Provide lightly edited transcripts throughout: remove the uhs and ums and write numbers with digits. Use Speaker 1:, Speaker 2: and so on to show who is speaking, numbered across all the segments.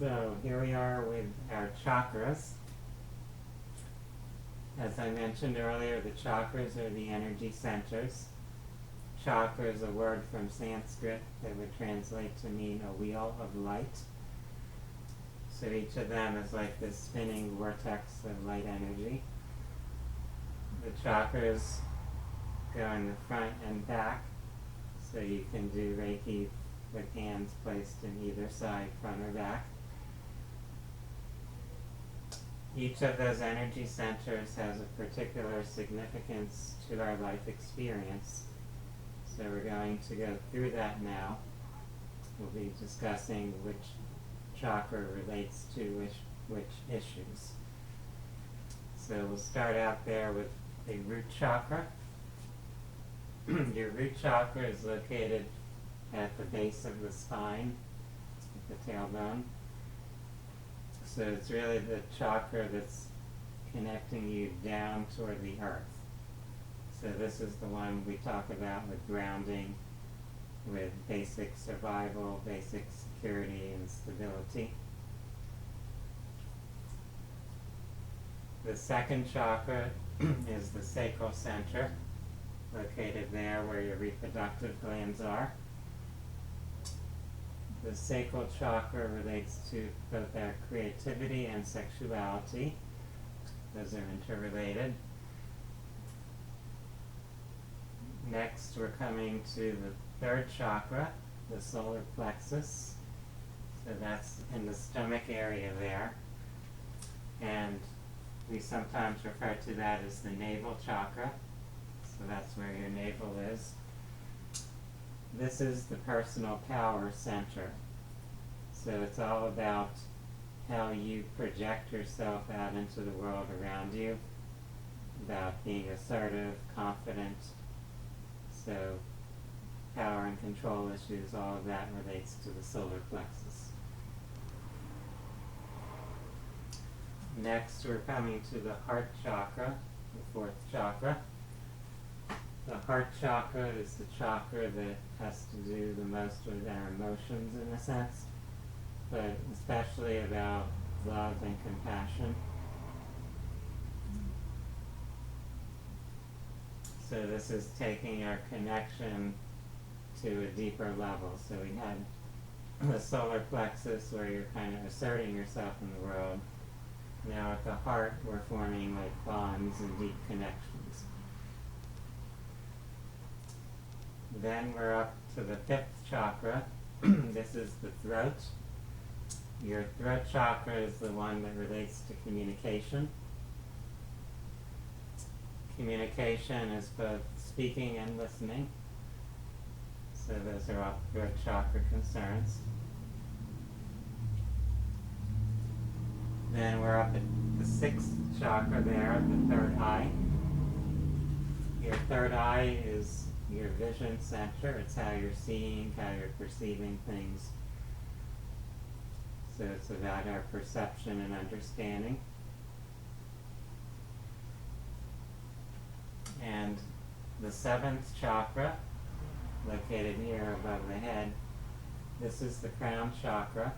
Speaker 1: So here we are with our chakras. As I mentioned earlier, the chakras are the energy centers. Chakra is a word from Sanskrit that would translate to mean a wheel of light. So each of them is like this spinning vortex of light energy. The chakras go in the front and back, so you can do Reiki with hands placed in either side, front or back. Each of those energy centers has a particular significance to our life experience. So we're going to go through that now. We'll be discussing which chakra relates to which issues. So we'll start out there with the root chakra. Your root chakra is located at the base of the spine, at the tailbone. So it's really the chakra that's connecting you down toward the earth. So this is the one we talk about with grounding, with basic survival, basic security and stability. The second chakra is the sacral center, located there where your reproductive glands are. The sacral chakra relates to both our creativity and sexuality. Those are interrelated. Next, we're coming to the third chakra, the solar plexus. So that's in the stomach area there. And we sometimes refer to that as the navel chakra. So that's where your navel is. This is the personal power center. So it's all about how you project yourself out into the world around you, about being assertive, confident. So power and control issues, all of that relates to the solar plexus. Next, we're coming to the heart chakra, the fourth chakra. The heart chakra is the chakra that has to do the most with our emotions in a sense, but especially about love and compassion. So this is taking our connection to a deeper level. So we had the solar plexus where you're kind of asserting yourself in the world. Now at the heart we're forming like bonds and deep connections. Then we're up to the fifth chakra. This is the throat. Your throat chakra is the one that relates to communication. Communication is both speaking and listening. So those are all throat chakra concerns. Then we're up at the sixth chakra there, the third eye. Your third eye is your vision center. It's how you're seeing, how you're perceiving things. So it's about our perception and understanding. And the seventh chakra, located here above the head, this is the crown chakra.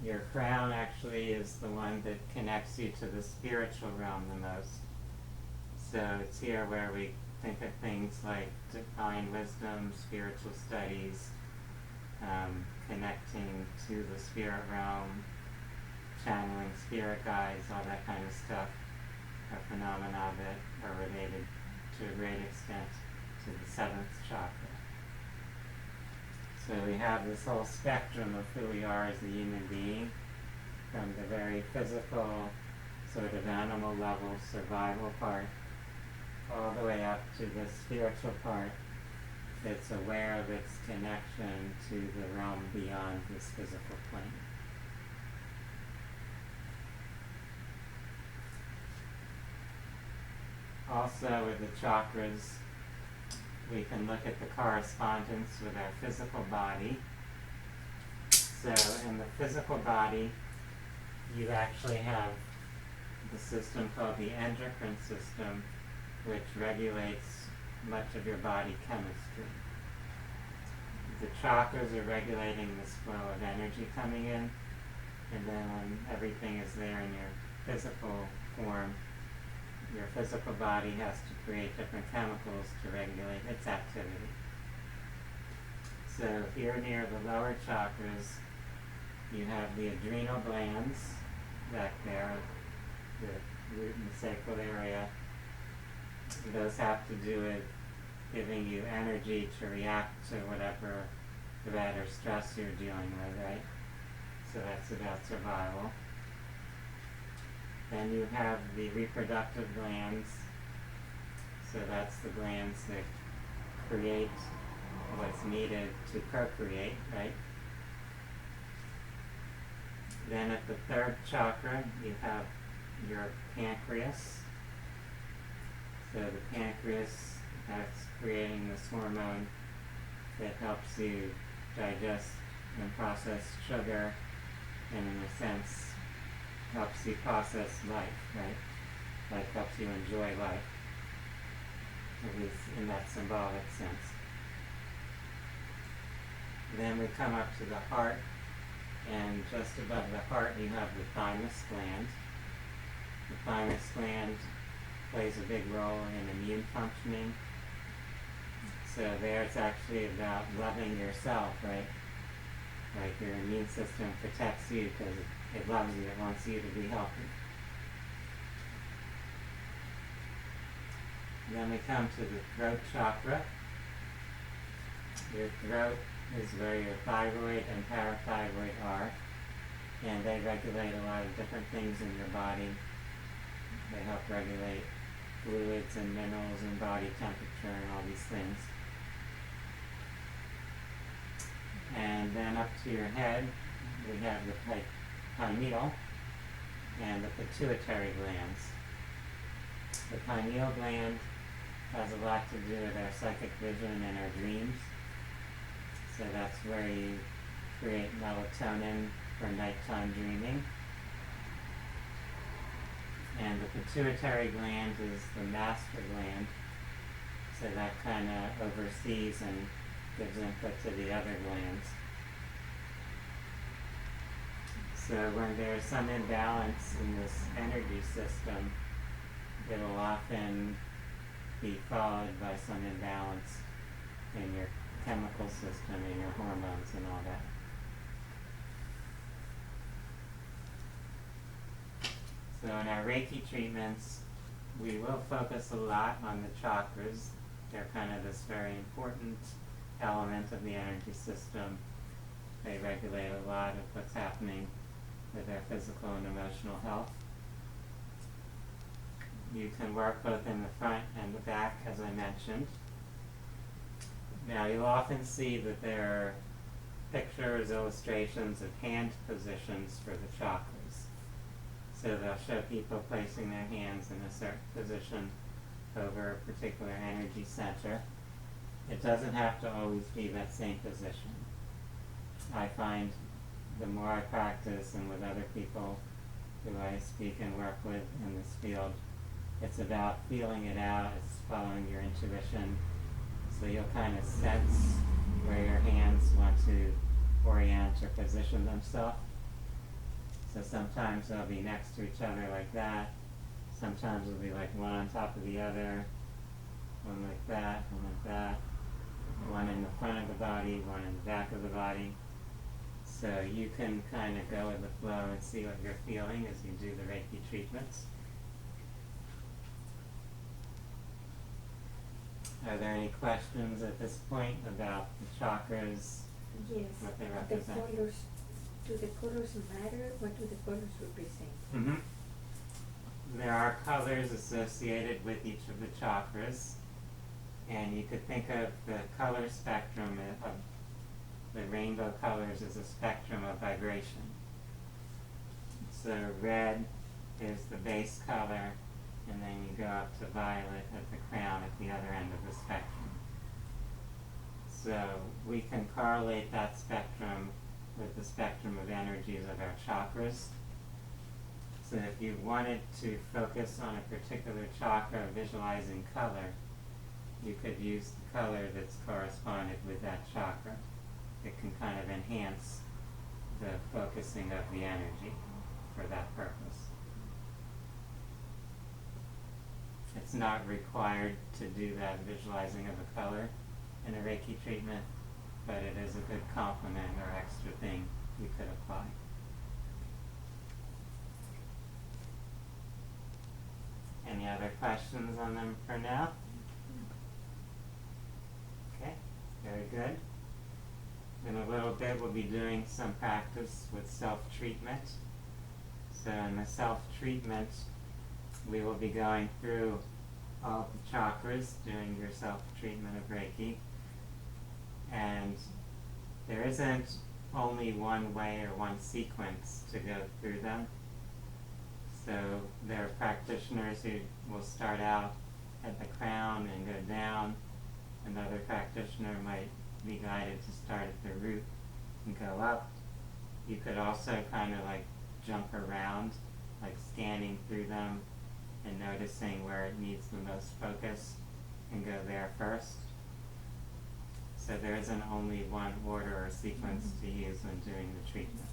Speaker 1: Your crown actually is the one that connects you to the spiritual realm the most. So it's here where we think of things like divine wisdom, spiritual studies, connecting to the spirit realm, channeling spirit guides, all that kind of stuff are phenomena that are related to a great extent to the seventh chakra. So we have this whole spectrum of who we are as a human being, from the very physical, sort of animal level survival part, all the way up to the spiritual part that's aware of its connection to the realm beyond this physical plane. Also with the chakras, we can look at the correspondence with our physical body. So in the physical body, you actually have the system called the Endocrine System, which regulates much of your body chemistry. The chakras are regulating this flow of energy coming in. And then when everything is there in your physical form, your physical body has to create different chemicals to regulate its activity. So here near the lower chakras, you have the adrenal glands back there, the root and sacral area. Those have to do with giving you energy to react to whatever threat or stress you're dealing with, right? So that's about survival. Then you have the reproductive glands. So that's the glands that create what's needed to procreate, right? Then at the third chakra, you have your pancreas. So the pancreas, that's creating this hormone that helps you digest and process sugar, and in a sense helps you process life, right? Like helps you enjoy life, at least in that symbolic sense. Then we come up to the heart, and just above the heart you have the thymus gland. The thymus gland plays a big role in immune functioning. So there it's actually about loving yourself, right? Like your immune system protects you because it loves you, it wants you to be healthy. Then we come to the throat chakra. Your throat is where your thyroid and parathyroid are, and they regulate a lot of different things in your body. They help regulate fluids and minerals and body temperature and all these things. And then up to your head, we have the pineal and the pituitary glands. The pineal gland has a lot to do with our psychic vision and our dreams. So that's where you create melatonin for nighttime dreaming. And the pituitary gland is the master gland. So that kind of oversees and gives input to the other glands. So when there's some imbalance in this energy system, it will often be followed by some imbalance in your chemical system and your hormones and all that. So in our Reiki treatments, we will focus a lot on the chakras. They're kind of this very important element of the energy system. They regulate a lot of what's happening with our physical and emotional health. You can work both in the front and the back, as I mentioned. Now you'll often see that there are pictures, illustrations of hand positions for the chakras. So they'll show people placing their hands in a certain position over a particular energy center. It doesn't have to always be that same position. I find the more I practice and with other people who I speak and work with in this field, it's about feeling it out, it's following your intuition. So you'll kind of sense where your hands want to orient or position themselves. So sometimes they'll be next to each other like that. Sometimes it'll be like one on top of the other, one like that, one like that. One in the front of the body, one in the back of the body. So you can kind of go with the flow and see what you're feeling as you do the Reiki treatments. Are there any questions at this point about the chakras?
Speaker 2: Yes.
Speaker 1: What they
Speaker 2: The
Speaker 1: represent?
Speaker 2: colors, do the colors matter? What do the colors represent?
Speaker 1: Mm-hmm. There are colors associated with each of the chakras, and you could think of the color spectrum of the rainbow colors as a spectrum of vibration. So red is the base color, and then you go up to violet at the crown at the other end of the spectrum. So we can correlate that spectrum with the spectrum of energies of our chakras. So if you wanted to focus on a particular chakra visualizing color, you could use the color that's corresponded with that chakra. It can kind of enhance the focusing of the energy for that purpose. It's not required to do that visualizing of a color in a Reiki treatment, but it is a good complement or extra thing you could apply. Any other questions on them for now? Okay, very good. In a little bit we'll be doing some practice with self-treatment. So in the self-treatment, we will be going through all the chakras during your self-treatment of Reiki. And there isn't only one way or one sequence to go through them. So there are practitioners who will start out at the crown and go down. Another practitioner might be guided to start at the root and go up. You could also kind of like jump around, like scanning through them and noticing where it needs the most focus and go there first. So there isn't only one order or sequence to use when doing the treatment.